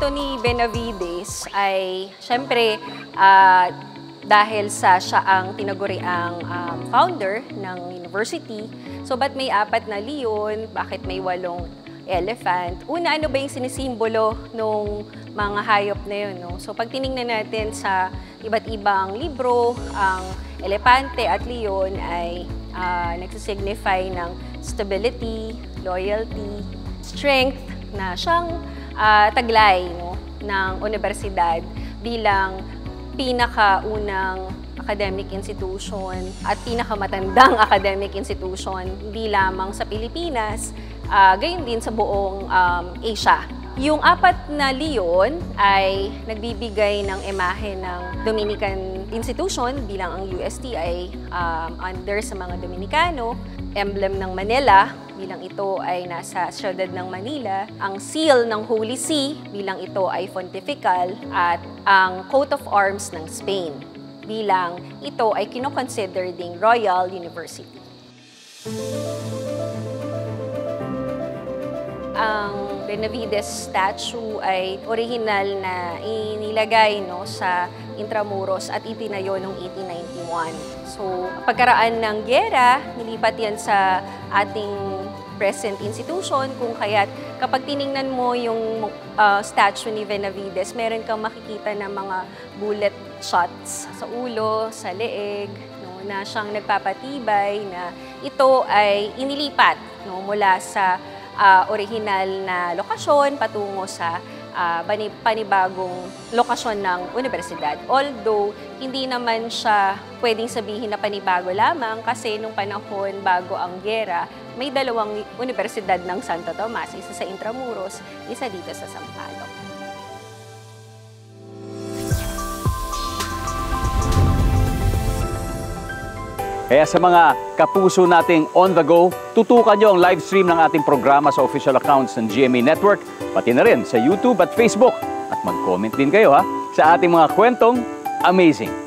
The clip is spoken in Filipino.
kwento ni Benavides ay, syempre, dahil siya ang tinaguriang founder ng university. So, ba't may 4 na leon? Bakit may 8 elephant? Una, ano ba yung sinisimbolo nung mga hayop na yun? No? So, pag tinignan natin sa iba't ibang libro, ang elepante at leon ay nagsisignify ng stability, loyalty, strength, na siyang taglay, no, ng universidad bilang pinakaunang academic institution at pinakamatandang academic institution, hindi lamang sa Pilipinas, gayon din sa buong Asia. Yung 4 na leon ay nagbibigay ng imahe ng Dominican institution bilang ang UST ay under sa mga Dominicano, emblem ng Manila bilang ito ay nasa siyudad ng Manila, ang seal ng Holy See bilang ito ay pontifical, at ang coat of arms ng Spain bilang ito ay kinoconsider ding Royal University. Ang Benavides statue ay original na inilagay, no, sa Intramuros at itinayo noong 1891. So, pagkaraan ng gyera, nilipat yan sa ating present institution, kung kaya't kapag tiningnan mo yung statue ni Benavides, meron kang makikita ng mga bullet shots sa ulo, sa leeg, no, na siyang nagpapatibay na ito ay inilipat, no, mula sa original na lokasyon patungo sa panibagong lokasyon ng universidad. Although, hindi naman siya pwedeng sabihin na panibago lamang kasi nung panahon bago ang gyera, may 2 universidad ng Santo Tomas, isa sa Intramuros, isa dito sa Sampaloc. Kaya sa mga kapuso nating on the go, tutukan nyo ang live stream ng ating programa sa official accounts ng GMA Network, pati na rin sa YouTube at Facebook. At mag-comment din kayo sa ating mga kwentong amazing.